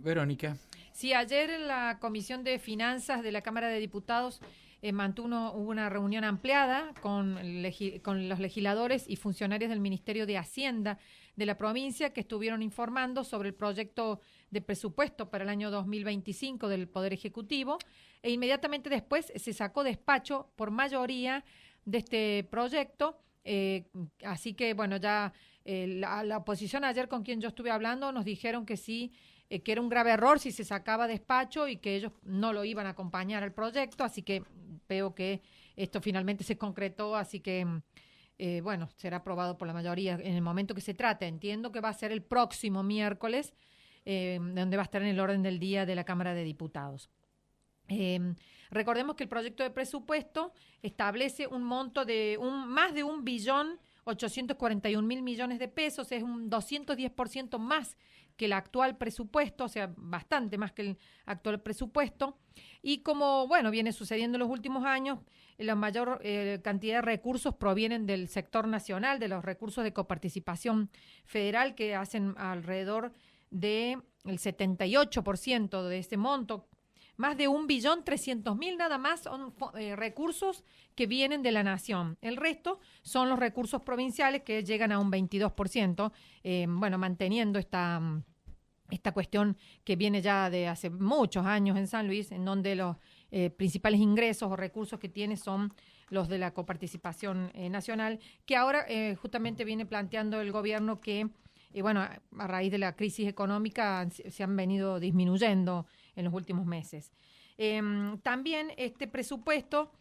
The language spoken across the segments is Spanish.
Verónica. Sí, ayer la Comisión de Finanzas de la Cámara de Diputados hubo una reunión ampliada con los legisladores y funcionarios del Ministerio de Hacienda de la provincia que estuvieron informando sobre el proyecto de presupuesto para el año 2025 del Poder Ejecutivo, e inmediatamente después se sacó despacho por mayoría de este proyecto. Así que, bueno, ya la oposición ayer con quien yo estuve hablando nos dijeron que sí, que era un grave error si se sacaba despacho y que ellos no lo iban a acompañar al proyecto, así que veo que esto finalmente se concretó, así que, bueno, será aprobado por la mayoría en el momento que se trate. Entiendo que va a ser el próximo miércoles, donde va a estar en el orden del día de la Cámara de Diputados. Recordemos que el proyecto de presupuesto establece un monto de más de 1.841.000 millones de pesos, es un 210% más que el actual presupuesto, o sea, bastante más que el actual presupuesto. Y como, bueno, viene sucediendo en los últimos años, la mayor cantidad de recursos provienen del sector nacional, de los recursos de coparticipación federal, que hacen alrededor del 78% de ese monto. Más de 1.300.000 nada más son recursos que vienen de la nación. El resto son los recursos provinciales que llegan a un 22%, bueno, manteniendo esta cuestión que viene ya de hace muchos años en San Luis, en donde los principales ingresos o recursos que tiene son los de la coparticipación nacional, que ahora justamente viene planteando el gobierno que, bueno, a raíz de la crisis económica se han venido disminuyendo en los últimos meses. También este presupuesto,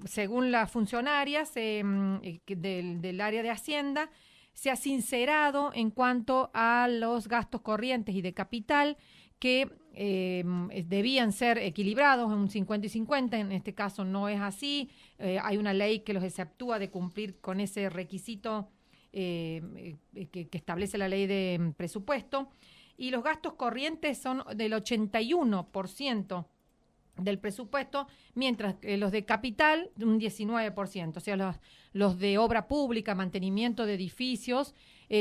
según las funcionarias del área de Hacienda, se ha sincerado en cuanto a los gastos corrientes y de capital que debían ser equilibrados en un 50 y 50, en este caso no es así, hay una ley que los exceptúa de cumplir con ese requisito que establece la ley de presupuesto, y los gastos corrientes son del 81% del presupuesto, mientras que los de capital un 19%, o sea, los de obra pública, mantenimiento de edificios,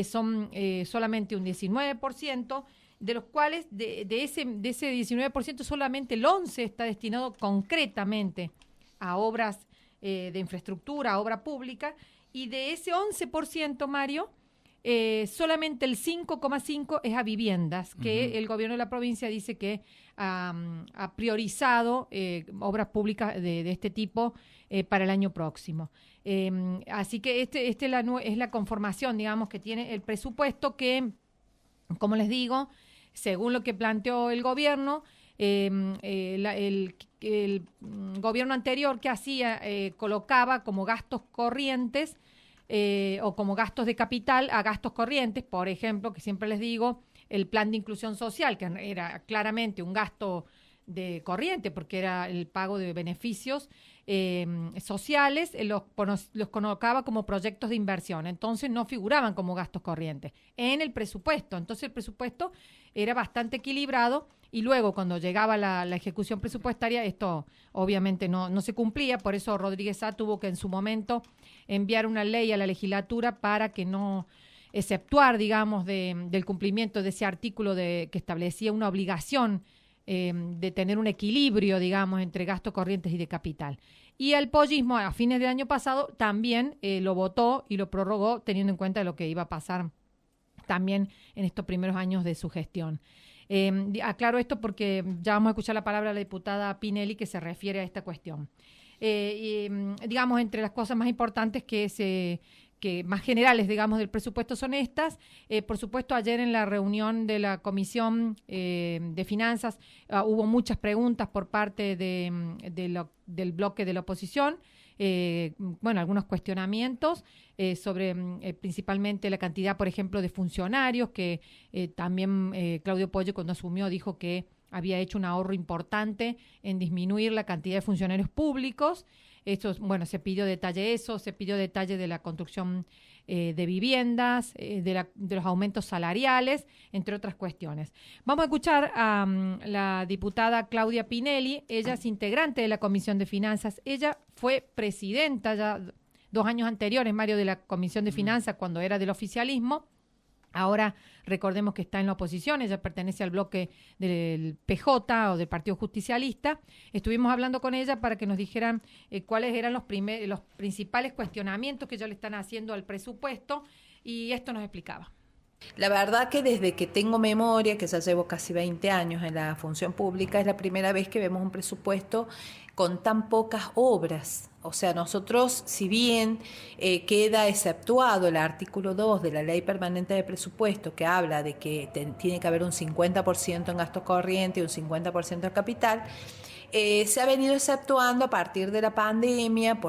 son solamente un 19%, de los cuales de ese 19% solamente el 11% está destinado concretamente a obras de infraestructura, a obra pública, y de ese 11%, Mario, solamente el 5,5% es a viviendas, que el gobierno de la provincia dice que ha priorizado obras públicas de este tipo para el año próximo. Así que es la conformación, digamos, que tiene el presupuesto que, como les digo, según lo que planteó el gobierno, el gobierno anterior que hacía colocaba como gastos corrientes o como gastos de capital a gastos corrientes, por ejemplo, que siempre les digo, el plan de inclusión social, que era claramente un gasto de corriente, porque era el pago de beneficios sociales, los colocaba como proyectos de inversión, entonces no figuraban como gastos corrientes en el presupuesto. Entonces el presupuesto era bastante equilibrado, y luego cuando llegaba la ejecución presupuestaria, esto obviamente no se cumplía. Por eso Rodríguez Sá tuvo que en su momento enviar una ley a la legislatura para que no exceptuar, digamos, del cumplimiento de ese artículo que establecía una obligación de tener un equilibrio, digamos, entre gastos corrientes y de capital. Y el pollismo a fines del año pasado también lo votó y lo prorrogó, teniendo en cuenta lo que iba a pasar también en estos primeros años de su gestión. Aclaro esto porque ya vamos a escuchar la palabra de la diputada Pinelli, que se refiere a esta cuestión. Digamos, entre las cosas más importantes que más generales, digamos, del presupuesto son estas. Por supuesto, ayer en la reunión de la Comisión de Finanzas hubo muchas preguntas por parte del bloque de la oposición. Bueno, algunos cuestionamientos sobre principalmente la cantidad, por ejemplo, de funcionarios, que también Claudio Polle, cuando asumió, dijo que había hecho un ahorro importante en disminuir la cantidad de funcionarios públicos. Bueno, se pidió detalle de la construcción de viviendas, de los aumentos salariales, entre otras cuestiones. Vamos a escuchar a la diputada Claudia Pinelli. Ella es integrante de la Comisión de Finanzas. Ella fue presidenta ya 2 años anteriores, Mario, de la Comisión de Finanzas, cuando era del oficialismo. Ahora recordemos que está en la oposición, ella pertenece al bloque del PJ o del Partido Justicialista. Estuvimos hablando con ella para que nos dijeran cuáles eran los principales cuestionamientos que ellos le están haciendo al presupuesto, y esto nos explicaba. La verdad que desde que tengo memoria, que ya llevo casi 20 años en la función pública, es la primera vez que vemos un presupuesto con tan pocas obras. O sea, nosotros, si bien queda exceptuado el artículo 2 de la Ley Permanente de Presupuesto, que habla de que tiene que haber un 50% en gasto corriente y un 50% en capital, se ha venido exceptuando a partir de la pandemia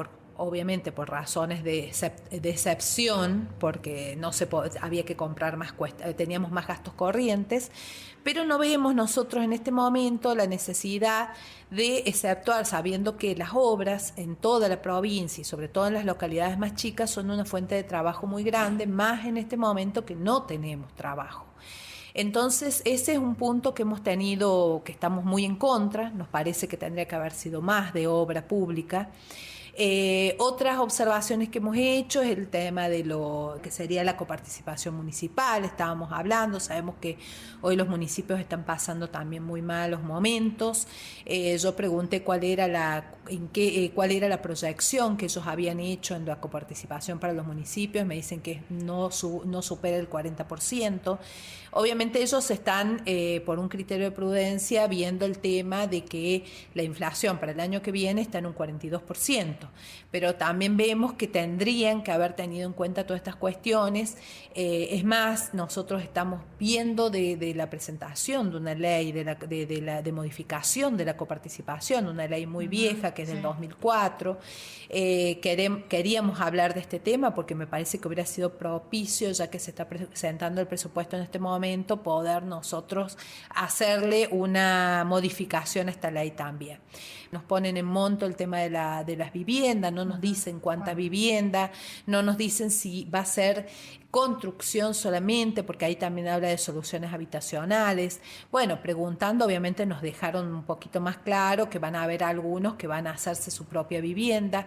obviamente por razones de excepción, porque había que comprar más, teníamos más gastos corrientes, pero no vemos nosotros en este momento la necesidad de exceptuar, sabiendo que las obras en toda la provincia y sobre todo en las localidades más chicas son una fuente de trabajo muy grande, más en este momento que no tenemos trabajo. Entonces, ese es un punto que hemos tenido, que estamos muy en contra, nos parece que tendría que haber sido más de obra pública. Otras observaciones que hemos hecho es el tema de lo que sería la coparticipación municipal. Estábamos hablando, sabemos que hoy los municipios están pasando también muy malos momentos. Yo pregunté cuál era la proyección que ellos habían hecho en la coparticipación para los municipios. Me dicen que no supera el 40%. Obviamente ellos están, por un criterio de prudencia, viendo el tema de que la inflación para el año que viene está en un 42%, pero también vemos que tendrían que haber tenido en cuenta todas estas cuestiones. Es más, nosotros estamos viendo de la presentación de una ley de modificación de la coparticipación, una ley muy vieja que es del 2004. Queríamos hablar de este tema porque me parece que hubiera sido propicio, ya que se está presentando el presupuesto en este momento, poder nosotros hacerle una modificación a esta ley también. Nos ponen en monto el tema de las viviendas, no nos dicen cuánta vivienda, no nos dicen si va a ser construcción solamente, porque ahí también habla de soluciones habitacionales. Bueno, preguntando, obviamente nos dejaron un poquito más claro que van a haber algunos que van a hacerse su propia vivienda.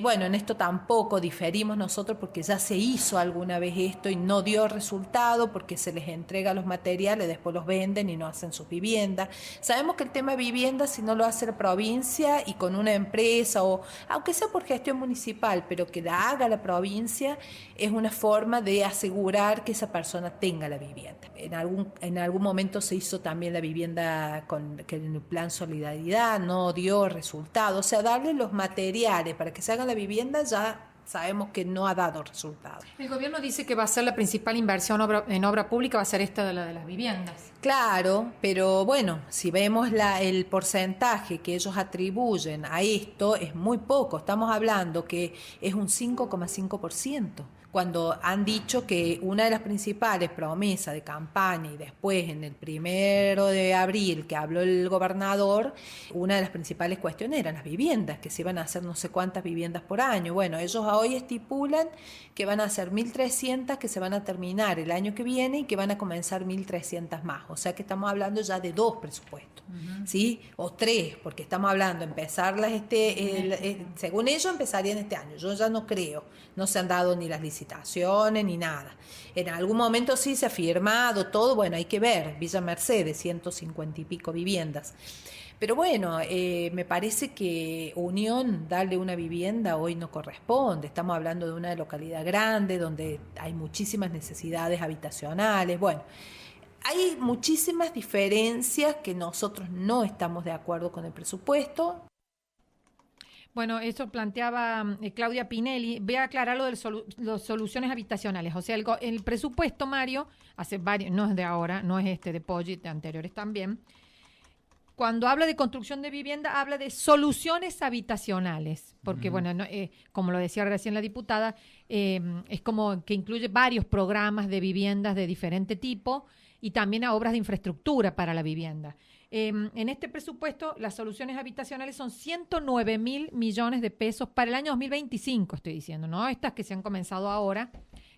Bueno, en esto tampoco diferimos nosotros porque ya se hizo alguna vez esto y no dio resultado porque se les entrega los materiales, después los venden y no hacen sus viviendas. Sabemos que el tema de vivienda, si no lo hace la provincia y con una empresa, o aunque sea por gestión municipal, pero que la haga la provincia, es una forma de asegurar que esa persona tenga la vivienda. En algún momento se hizo también la vivienda que en el plan solidaridad no dio resultado. O sea, darle los materiales para que se haga la vivienda ya sabemos que no ha dado resultado. El gobierno dice que va a ser la principal inversión en obra pública, va a ser esta de la de las viviendas. Claro, pero bueno, si vemos el porcentaje que ellos atribuyen a esto, es muy poco. Estamos hablando que es un 5,5%. Cuando han dicho que una de las principales promesas de campaña y después en el 1 de abril que habló el gobernador, una de las principales cuestiones eran las viviendas, que se iban a hacer no sé cuántas viviendas por año. Bueno, ellos hoy estipulan que van a hacer 1.300 que se van a terminar el año que viene y que van a comenzar 1.300 más. O sea que estamos hablando ya de 2 presupuestos, ¿sí? O 3, porque estamos hablando de empezarlas según ellos empezarían este año. Yo ya no creo, no se han dado ni las licitaciones ni nada. En algún momento sí se ha firmado todo, bueno, hay que ver, Villa Mercedes, 150 y pico viviendas. Pero bueno, me parece que Unión, darle una vivienda hoy no corresponde. Estamos hablando de una localidad grande donde hay muchísimas necesidades habitacionales. Bueno, hay muchísimas diferencias que nosotros no estamos de acuerdo con el presupuesto. Bueno, eso planteaba Claudia Pinelli. Voy a aclarar lo de las soluciones habitacionales. O sea, el presupuesto, Mario, hace varios, no es de ahora, no es este de Poggi, de anteriores también. Cuando habla de construcción de vivienda, habla de soluciones habitacionales, porque, bueno, no, como lo decía recién la diputada, es como que incluye varios programas de viviendas de diferente tipo y también a obras de infraestructura para la vivienda. En este presupuesto, las soluciones habitacionales son 109.000 millones de pesos para el año 2025, estoy diciendo, no estas que se han comenzado ahora,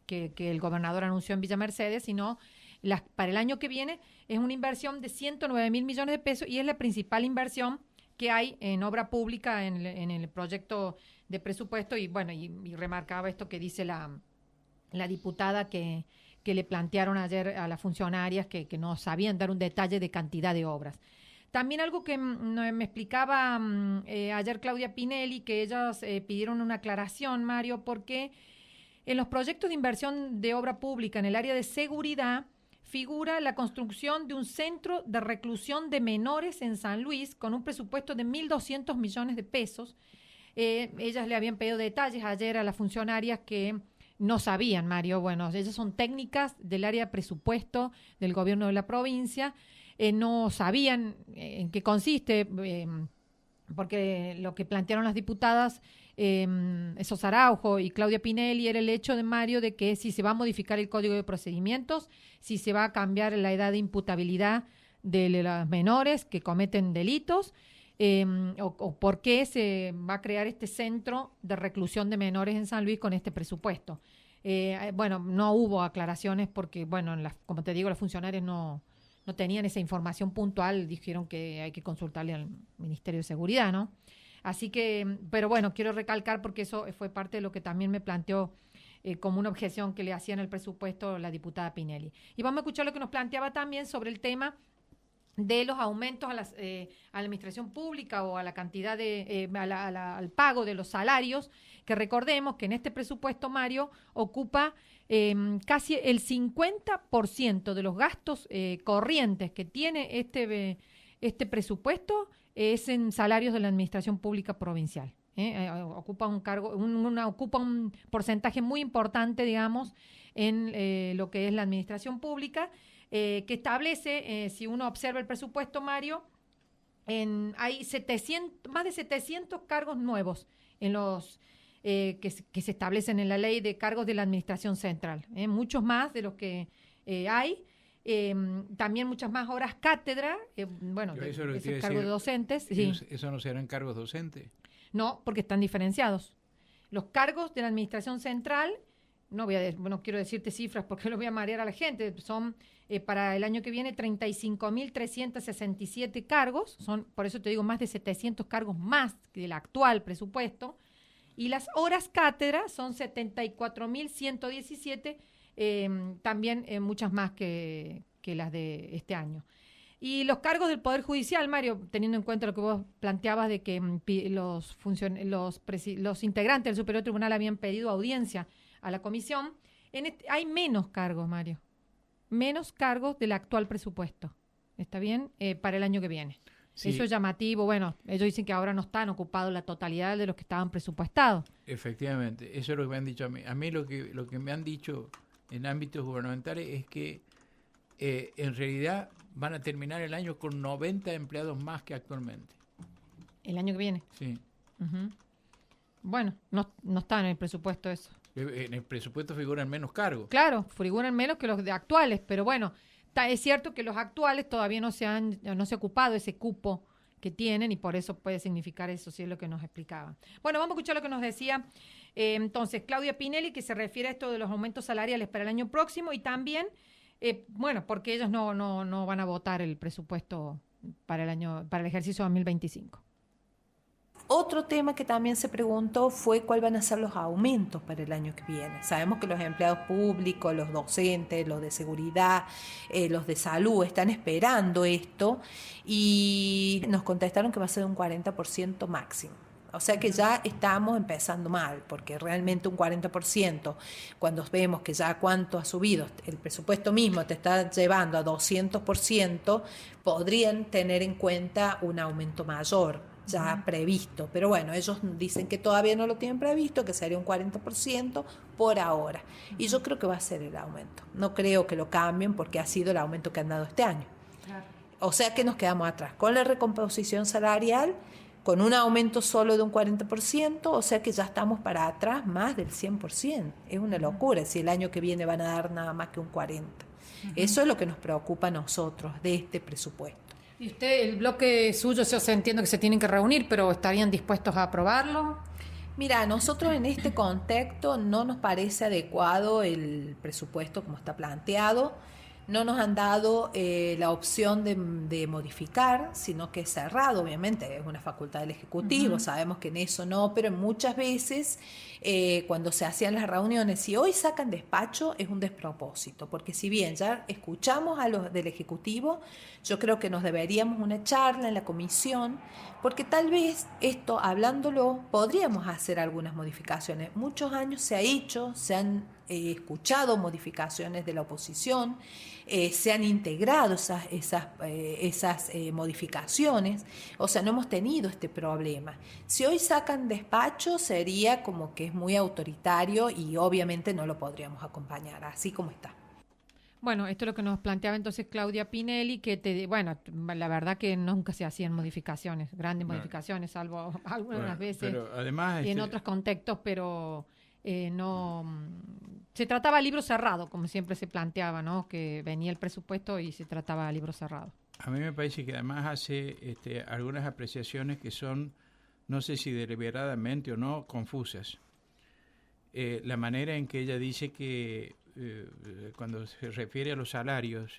que el gobernador anunció en Villa Mercedes, sino para el año que viene es una inversión de 109.000 millones de pesos y es la principal inversión que hay en obra pública en el proyecto de presupuesto. Y bueno, y remarcaba esto que dice la diputada que que le plantearon ayer a las funcionarias que no sabían dar un detalle de cantidad de obras. También algo que me explicaba ayer Claudia Pinelli, que ellas pidieron una aclaración, Mario, porque en los proyectos de inversión de obra pública en el área de seguridad figura la construcción de un centro de reclusión de menores en San Luis con un presupuesto de 1.200 millones de pesos. Ellas le habían pedido detalles ayer a las funcionarias que no sabían, Mario. Bueno, ellas son técnicas del área de presupuesto del gobierno de la provincia. No sabían en qué consiste, porque lo que plantearon las diputadas Sos Araujo y Claudia Pinelli era el hecho de Mario de que si se va a modificar el Código de Procedimientos, si se va a cambiar la edad de imputabilidad de los menores que cometen delitos, o por qué se va a crear este centro de reclusión de menores en San Luis con este presupuesto. Bueno, no hubo aclaraciones porque, bueno, como te digo, los funcionarios no tenían esa información puntual, dijeron que hay que consultarle al Ministerio de Seguridad, ¿no? Así que, pero bueno, quiero recalcar porque eso fue parte de lo que también me planteó como una objeción que le hacía en el presupuesto la diputada Pinelli. Y vamos a escuchar lo que nos planteaba también sobre el tema de los aumentos a la administración pública o a la cantidad al pago de los salarios, que recordemos que en este presupuesto, Mario, ocupa casi el 50% de los gastos corrientes que tiene este presupuesto es en salarios de la administración pública provincial. Ocupa ocupa un porcentaje muy importante, digamos, en lo que es la administración pública, que establece, si uno observa el presupuesto, Mario, hay más de 700 cargos nuevos en los que se establecen en la ley de cargos de la administración central, muchos más de los que hay. También muchas más horas cátedra, bueno, ese cargo de docentes. Sí. ¿Eso no serán cargos docentes? No, porque están diferenciados. Los cargos de la administración central, no quiero decirte cifras porque lo voy a marear a la gente, son para el año que viene 35.367 cargos, por eso te digo más de 700 cargos más que el actual presupuesto, y las horas cátedra son 74.117, también muchas más que las de este año. Y los cargos del Poder Judicial, Mario, teniendo en cuenta lo que vos planteabas de que los integrantes del Superior Tribunal habían pedido audiencia a la comisión, hay menos cargos, Mario, menos cargos del actual presupuesto, ¿está bien? Para el año que viene. Sí. Eso es llamativo. Bueno, ellos dicen que ahora no están ocupados la totalidad de los que estaban presupuestados. Efectivamente, eso es lo que me han dicho a mí. A mí lo que me han dicho en ámbitos gubernamentales es que en realidad van a terminar el año con 90 empleados más que actualmente. ¿El año que viene? Sí. Uh-huh. Bueno, no está en el presupuesto eso. En el presupuesto figuran menos cargos. Claro, figuran menos que los de actuales, pero bueno, es cierto que los actuales todavía no se ha ocupado ese cupo que tienen y por eso puede significar eso, sí es lo que nos explicaban. Bueno, vamos a escuchar lo que nos decía entonces Claudia Pinelli, que se refiere a esto de los aumentos salariales para el año próximo y también, porque ellos no van a votar el presupuesto para el ejercicio 2025. Otro tema que también se preguntó fue cuáles van a ser los aumentos para el año que viene. Sabemos que los empleados públicos, los docentes, los de seguridad, los de salud están esperando esto y nos contestaron que va a ser un 40% máximo. O sea que ya estamos empezando mal, porque realmente un 40%, cuando vemos que ya cuánto ha subido, el presupuesto mismo te está llevando a 200%, podrían tener en cuenta un aumento mayor ya previsto. Pero bueno, ellos dicen que todavía no lo tienen previsto, que sería un 40% por ahora. Y yo creo que va a ser el aumento. No creo que lo cambien porque ha sido el aumento que han dado este año. Claro. O sea que nos quedamos atrás con la recomposición salarial, con un aumento solo de un 40%, o sea que ya estamos para atrás más del 100%. Es una locura si el año que viene van a dar nada más que un 40%. Eso es lo que nos preocupa a nosotros de este presupuesto. Y usted, el bloque suyo, yo entiendo que se tienen que reunir, pero ¿estarían dispuestos a aprobarlo? Mira, nosotros en este contexto no nos parece adecuado el presupuesto como está planteado. no nos han dado la opción de modificar, sino que es cerrado, obviamente, es una facultad del Ejecutivo, sabemos que en eso no, pero muchas veces cuando se hacían las reuniones, si hoy sacan despacho, es un despropósito, porque si bien ya escuchamos a los del Ejecutivo, yo creo que nos deberíamos una charla en la comisión, porque tal vez esto, hablándolo, podríamos hacer algunas modificaciones. Muchos años se ha hecho, se han escuchado modificaciones de la oposición, se han integrado esas modificaciones, o sea, no hemos tenido este problema. Si hoy sacan despacho, sería como que es muy autoritario y obviamente no lo podríamos acompañar, así como está. Bueno, esto es lo que nos planteaba entonces Claudia Pinelli, que la verdad que nunca se hacían modificaciones, grandes modificaciones, salvo algunas veces pero además, en otros contextos, pero no se trataba a libro cerrado, como siempre se planteaba, ¿no? Que venía el presupuesto y se trataba a libro cerrado. A mí me parece que además hace algunas apreciaciones que son, no sé si deliberadamente o no, confusas. La manera en que ella dice que cuando se refiere a los salarios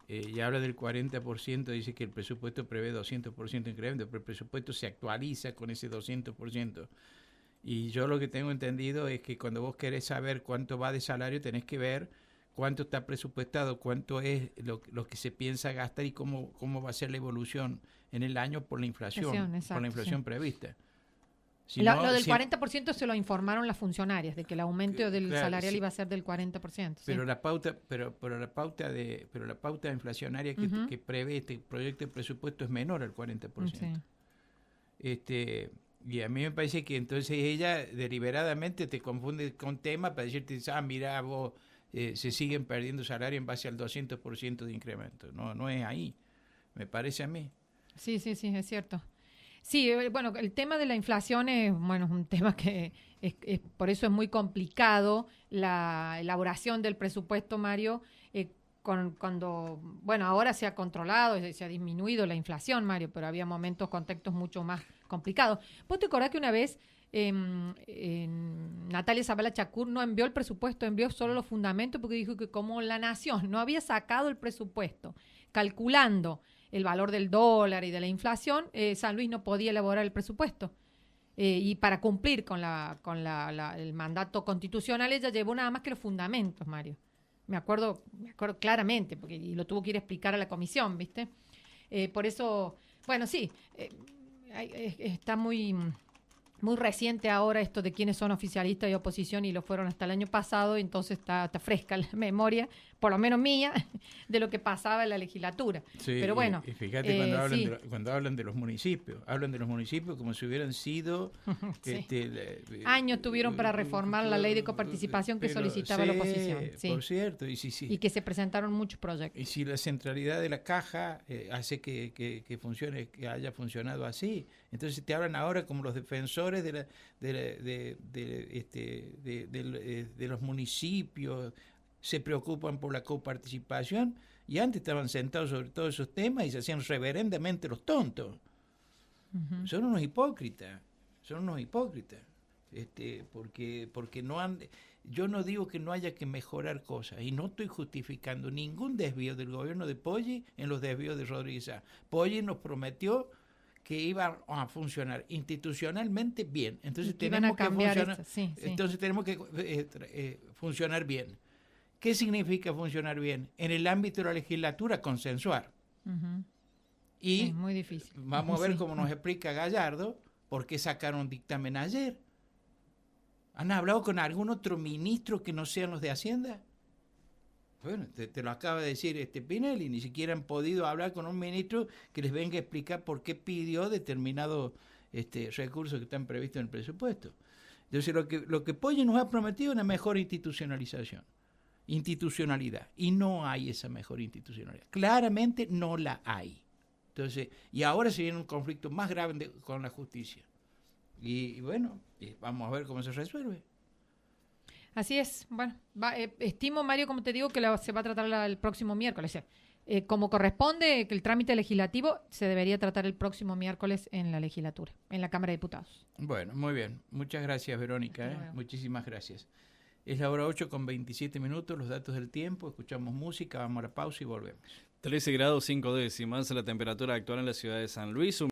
y habla del 40%, dice que el presupuesto prevé 200% de incremento, pero el presupuesto se actualiza con ese 200%. Y yo lo que tengo entendido es que cuando vos querés saber cuánto va de salario, tenés que ver cuánto está presupuestado, cuánto es lo que se piensa gastar y cómo va a ser la evolución en el año por la inflación, Exacto, por la inflación prevista. Si lo no, del 40% se lo informaron las funcionarias, de que el aumento del salarial iba a ser del 40%. Pero sí. la pauta inflacionaria que prevé este proyecto de presupuesto es menor al 40%. Sí. Y a mí me parece que entonces ella deliberadamente te confunde con temas para decirte, mira, vos se siguen perdiendo salario en base al 200% de incremento. No es ahí, me parece a mí. Sí, es cierto. Sí, bueno, el tema de la inflación es un tema que por eso es muy complicado la elaboración del presupuesto, Mario, ahora se ha controlado, se ha disminuido la inflación, Mario, pero había contextos mucho más complicados. ¿Vos te acordás que una vez Natalia Zavala Chacur no envió el presupuesto, envió solo los fundamentos, porque dijo que como la nación no había sacado el presupuesto calculando el valor del dólar y de la inflación, San Luis no podía elaborar el presupuesto. Y para cumplir con el mandato constitucional, ella llevó nada más que los fundamentos, Mario. Me acuerdo claramente, y lo tuvo que ir a explicar a la comisión, ¿viste? Por eso, sí, está muy reciente ahora esto de quiénes son oficialistas y oposición, y lo fueron hasta el año pasado, entonces está fresca la memoria, por lo menos mía, de lo que pasaba en la legislatura. Sí, pero bueno. Y fíjate cuando hablan de los municipios, como si hubieran sido... Sí. Años tuvieron para reformar la ley de coparticipación que solicitaba la oposición. Sí. Por cierto. Y que se presentaron muchos proyectos. Y si la centralidad de la caja hace que funcione, que haya funcionado así, entonces te hablan ahora como los defensores de los municipios, se preocupan por la coparticipación, y antes estaban sentados sobre todos esos temas y se hacían reverendamente los tontos. Uh-huh. Son unos hipócritas, porque no han... Yo no digo que no haya que mejorar cosas, y no estoy justificando ningún desvío del gobierno de Poggi en los desvíos de Rodríguez Sá. Poggi nos prometió que iba a funcionar institucionalmente bien, entonces tenemos que funcionar bien. ¿Qué significa funcionar bien? En el ámbito de la legislatura, consensuar. Uh-huh. Y es muy difícil. Vamos a ver cómo nos explica Gallardo por qué sacaron dictamen ayer. ¿Han hablado con algún otro ministro que no sean los de Hacienda? Bueno, te lo acaba de decir Pinelli, ni siquiera han podido hablar con un ministro que les venga a explicar por qué pidió determinados recursos que están previstos en el presupuesto. Entonces, lo que Poggi nos ha prometido es una mejor institucionalidad, y no hay esa mejor institucionalidad. Claramente no la hay. Entonces, y ahora se viene un conflicto más grave con la justicia. Y vamos a ver cómo se resuelve. Así es. Bueno, estimo, Mario, como te digo, que se va a tratar el próximo miércoles. Como corresponde, que el trámite legislativo se debería tratar el próximo miércoles en la legislatura, en la Cámara de Diputados. Bueno, muy bien. Muchas gracias, Verónica. Muchísimas gracias. Es la hora 8:27, los datos del tiempo, escuchamos música, vamos a la pausa y volvemos. 13 grados 5 décimas, la temperatura actual en la ciudad de San Luis.